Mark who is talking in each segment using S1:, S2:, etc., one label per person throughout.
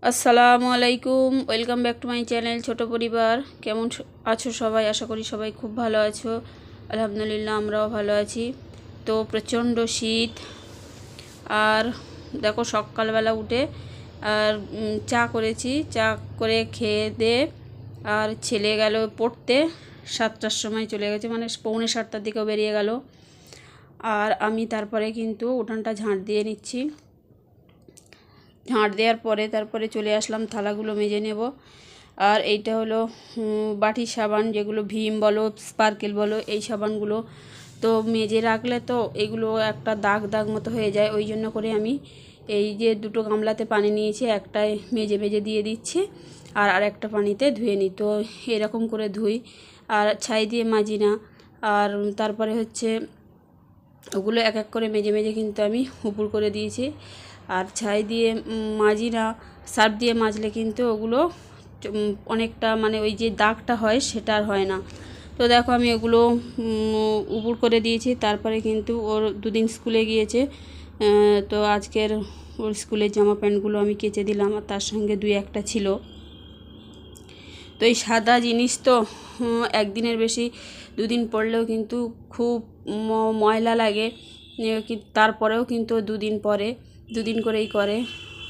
S1: আসসালামু আলাইকুম, welcome back to my channel ছোট পরিবার। কেমন আছো সবাই? আশা করি সবাই খুব ভালো আছো। আলহামদুলিল্লাহ, আমরাও ভালো আছি। তো প্রচণ্ড শীত, আর দেখো সকালবেলা উঠে আর চা করেছি, চা করে খেয়ে দিয়ে আর ছেলে গেল পড়তে। 7টার সময় চলে গেছে, মানে পৌনে 7টার দিকেও বেরিয়ে গেল। আর আমি তারপরে কিন্তু উঠানটা ঝাঁট দিয়ে নিচ্ছি। ঝাঁট দেওয়ার পরে তারপরে চলে আসলাম থালাগুলো মেজে নেব। আর এইটা হলো বাটির সাবান, যেগুলো ভীম বলো স্পার্কেল বলো, এই সাবানগুলো তো মেজে রাখলে তো এগুলো একটা দাগ দাগ মতো হয়ে যায়। ওই জন্য করে আমি এই যে দুটো গামলাতে পানি নিয়েছি, একটায় মেজে মেজে দিয়ে দিচ্ছি আর আরেকটা পানিতে ধুয়ে নিই। তো এরকম করে ধুই, আর ছাই দিয়ে মাজি না। আর তারপরে হচ্ছে ওগুলো এক এক করে মেজে মেজে কিন্তু আমি উপর করে দিয়েছি। আর ছাই দিয়ে মাজি না, সার্ফ দিয়ে মাজলে কিন্তু ওগুলো অনেকটা মানে ওই যে দাগটা হয় সেটা আর হয় না। তো দেখো আমি ওগুলো উপর করে দিয়েছি। তারপরে কিন্তু ওর দুদিন স্কুলে গিয়েছে, তো আজকের ওর স্কুলের জামা প্যান্টগুলো আমি কেচে দিলাম, আর তার সঙ্গে দুই একটা ছিল। তো এই সাদা জিনিস তো একদিনের বেশি দুদিন পরলেও কিন্তু খুব ময়লা লাগে, তারপরেও কিন্তু দুদিন করেই করে।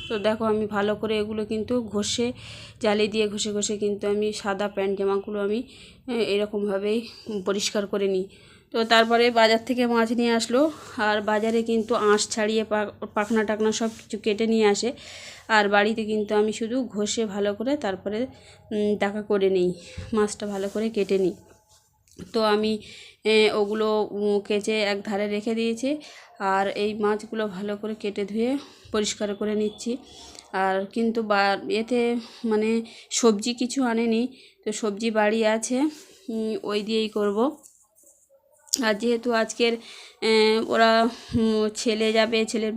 S1: তো দেখো আমি ভালো করে এগুলো কিন্তু ঘষে জালি দিয়ে ঘষে ঘষে কিন্তু আমি সাদা প্যান্ট জামাগুলো আমি এরকমভাবেই পরিষ্কার করে নিই। তো তারপরে বাজার থেকে মাছ নিয়ে আসলো, আর বাজারে কিন্তু আঁশ ছাড়িয়ে পাখনা টাকনা সব কিছু কেটে নিয়ে আসে। আর বাড়িতে কিন্তু আমি শুধু ঘষে ভালো করে তারপরে টাকা করে নিই, মাছটা ভালো করে কেটে নিই। তো আমি ওগুলো কেচে এক ধারে রেখে দিয়েছি, আর এই মাছগুলো ভালো করে কেটে ধুয়ে পরিষ্কার করে নিচ্ছি। আর কিন্তু এতে মানে সবজি কিছু আনেনি, তো সবজি বাড়ি আছে, ওই দিয়েই করব। আর যেহেতু আজকের ওরা ছেলে যাবে, ছেলের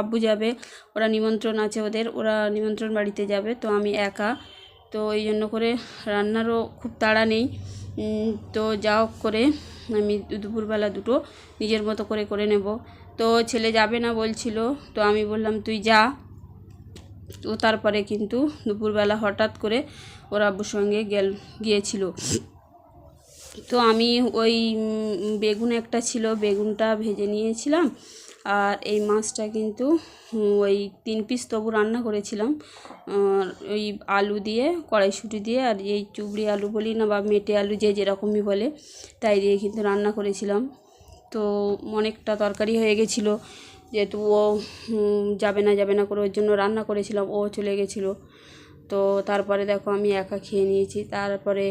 S1: আব্বু যাবে, ওরা নিমন্ত্রণ আছে ওদের, ওরা নিমন্ত্রণ বাড়িতে যাবে, তো আমি একা। তো এই জন্য করে রান্নারও খুব তাড়া নেই। তো যাও করে আমি দুপুরবেলা দুটো নিজের মতো করে করে নেব। তো ছেলে যাবে না বলছিল, তো আমি বললাম তুই যা। তো তারপরে কিন্তু দুপুরবেলা হঠাৎ করে ওর আব্বুর সঙ্গে গিয়েছিল। তো আমি ওই বেগুন একটা ছিল, বেগুনটা ভেজে নিয়েছিলাম। আর এই মাছটা কিন্তু ওই 3 পিস তবু রান্না করেছিলাম, ওই আলু দিয়ে, কড়াইশুঁটি দিয়ে, আর এই চুবড়ি আলু বলি না বা মেটে আলু যে যেরকমই বলে, তাই দিয়ে কিন্তু রান্না করেছিলাম। তো অনেকটা তরকারি হয়ে গেছিলো, যেহেতু ও যাবে না করে ওর জন্য রান্না করেছিলাম, ও চলে গেছিলো। তো তারপরে দেখো আমি একা খেয়ে নিয়েছি। তারপরে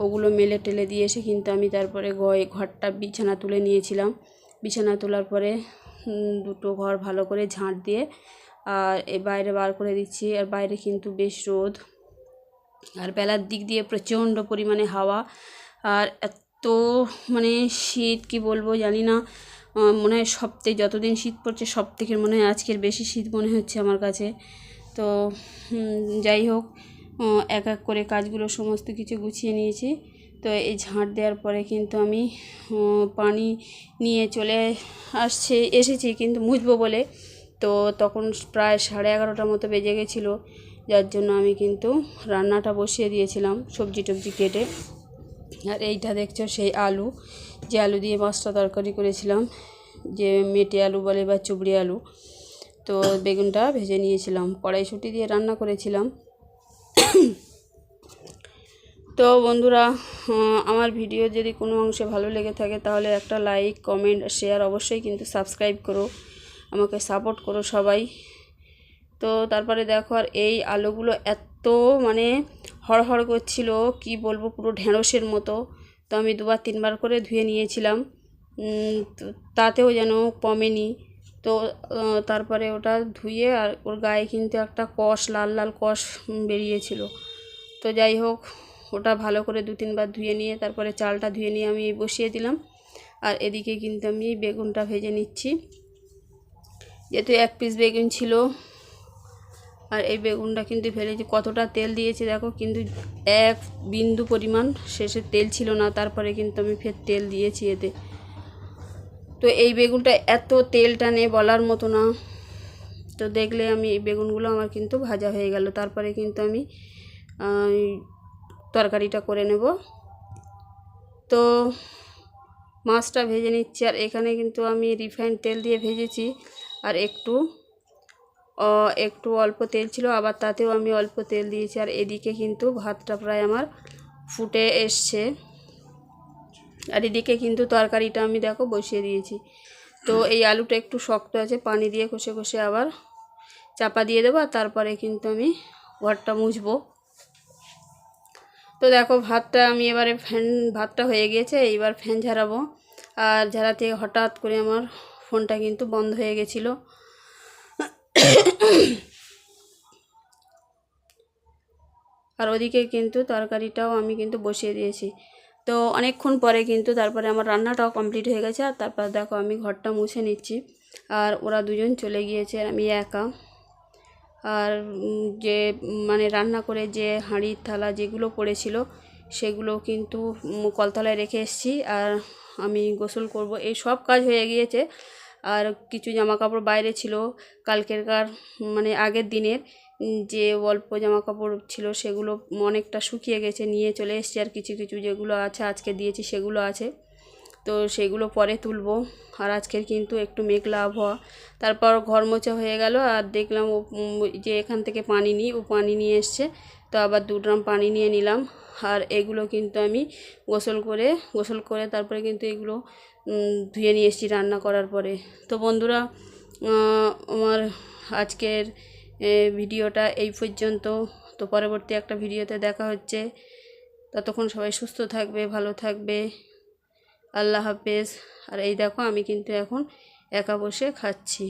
S1: ওগুলো মেলে টেলে দিয়ে এসে কিন্তু আমি তারপরে ঘরটা বিছানা তুলে নিয়েছিলাম। বিছানা তোলার পরে দুটো ঘর ভালো করে ঝাঁট দিয়ে আর বাইরে বার করে দিচ্ছি। আর বাইরে কিন্তু বেশ রোদ, আর বেলার দিক দিয়ে প্রচণ্ড পরিমাণে হাওয়া, আর এত মানে শীত কি বলবো জানি না। মনে হয় সবথেকে যতদিন শীত পড়ছে সব থেকে মনে হয় আজকের বেশি শীত মনে হচ্ছে আমার কাছে। তো যাই হোক, এক এক করে কাজগুলো সমস্ত কিছু গুছিয়ে নিয়েছি। তো এই ঝাঁট দেওয়ার পরে কিন্তু আমি পানি নিয়ে চলে এসেছি কিন্তু মুছবো বলে। তো তখন প্রায় 11:30টার মতো বেজে গেছিলো, যার জন্য আমি কিন্তু রান্নাটা বসিয়ে দিয়েছিলাম সবজি টবজি কেটে। আর এইটা দেখছো সেই আলু, যে আলু দিয়ে মাছটা তরকারি করেছিলাম, যে মেটে আলু বলে বা চুবড়ি আলু। তো বেগুনটা ভেজে নিয়েছিলাম, কড়াইশুঁটি দিয়ে রান্না করেছিলাম। তো বন্ধুরা, আমার ভিডিও যদি কোনো অংশে ভালো লেগে থাকে তাহলে একটা লাইক, কমেন্ট, শেয়ার, অবশ্যই কিন্তু সাবস্ক্রাইব করো, আমাকে সাপোর্ট করো সবাই। তো তারপরে দেখো, আর এই আলুগুলো এত মানে হড়হড় করছিল কি বলবো, পুরো ঢেঁড়সের মতো। তো আমি 2-3বার করে ধুয়ে নিয়েছিলাম, তাতেও যেন কমেনি। তো তারপরে ওটা ধুয়ে, আর ওর গায়ে কিন্তু একটা কষ, লাল লাল কষ বেরিয়েছিল। তো যাই হোক, ওটা ভালো করে 2-3বার ধুয়ে নিয়ে তারপরে চালটা ধুয়ে নিয়ে আমি বসিয়ে দিলাম। আর এদিকে কিন্তু আমি বেগুনটা ভেজে নিচ্ছি, যেহেতু 1 পিস বেগুন ছিল। আর এই বেগুনটা কিন্তু ফেলেছি, কতটা তেল দিয়েছি দেখো, কিন্তু 1 বিন্দু পরিমাণ শেষে তেল ছিল না। তারপরে কিন্তু আমি ফের তেল দিয়েছি এতে। তো এই বেগুনটা এত তেল টানে বলার মতো না, তো দেখলে আমি এই বেগুনগুলো আমার কিন্তু ভাজা হয়ে গেল। তারপরে কিন্তু আমি তরকারিটা করে নেব। তো মাছটা ভেজে নিচ্ছি, আর এখানে কিন্তু আমি রিফাইন্ড তেল দিয়ে ভেজেছি, আর একটু অল্প তেল ছিল, আবার তাতেও আমি অল্প তেল দিয়েছি। আর এদিকে কিন্তু ভাতটা প্রায় আমার ফুটে এসছে, আর এদিকে কিন্তু তরকারিটা আমি দেখো বসিয়ে দিয়েছি। তো এই আলুটা একটু শক্ত আছে, পানি দিয়ে কষে কষে আবার চাপা দিয়ে দেবো, আর তারপরে কিন্তু আমি ঘরটা মুছবো। তো দেখো ভাতটা আমি এবারে ভাতটা হয়ে গিয়েছে, এইবার ফ্যান ঝাড়াবো। আর ঝাড়াতে হঠাৎ করে আমার ফোনটা কিন্তু বন্ধ হয়ে গেছিলো। আর ওদিকে কিন্তু তরকারিটাও আমি কিন্তু বসিয়ে দিয়েছি। তো অনেকক্ষণ পরে কিন্তু তারপরে আমার রান্নাটাও কমপ্লিট হয়ে গেছে। আর তারপর দেখো আমি ঘরটা মুছে নিচ্ছি, আর ওরা দুজন চলে গিয়েছে, আর আমি একা। আর যে মানে রান্না করে যে হাঁড়ির থালা যেগুলো পড়েছিল সেগুলো কিন্তু কলতলায় রেখে এসেছি, আর আমি গোসল করব, এই সব কাজ হয়ে গিয়েছে। আর কিছু জামা কাপড় বাইরে ছিল কালকেরকার, মানে আগের দিনের যে অল্প জামা কাপড় ছিল সেগুলো অনেকটা শুকিয়ে গেছে, নিয়ে চলে এসেছি। আর কিছু কিছু যেগুলো আছে আজকে দিয়েছি সেগুলো আছে, তো সেগুলো পরে তুলবো। আর আজকের কিন্তু একটু মেঘলা আবহাওয়া। তারপর ঘর মোছা হয়ে গেল, আর দেখলাম ও যে এখান থেকে পানি নিই, ও পানি নিয়ে এসছে, তো আবার 2 ড্রাম পানি নিয়ে নিলাম। আর এগুলো কিন্তু আমি গোসল করে তারপরে কিন্তু এগুলো ধুয়ে নিয়ে এসেছি রান্না করার পরে। তো বন্ধুরা, আমার আজকের ভিডিওটা এই পর্যন্ত। তো পরবর্তী একটা ভিডিওতে দেখা হচ্ছে। ততক্ষণ সবাই সুস্থ থাকবে, ভালো থাকবে। আল্লাহ হাফেজ। আর এই দেখো আমি কিন্তু এখন একা বসে খাচ্ছি।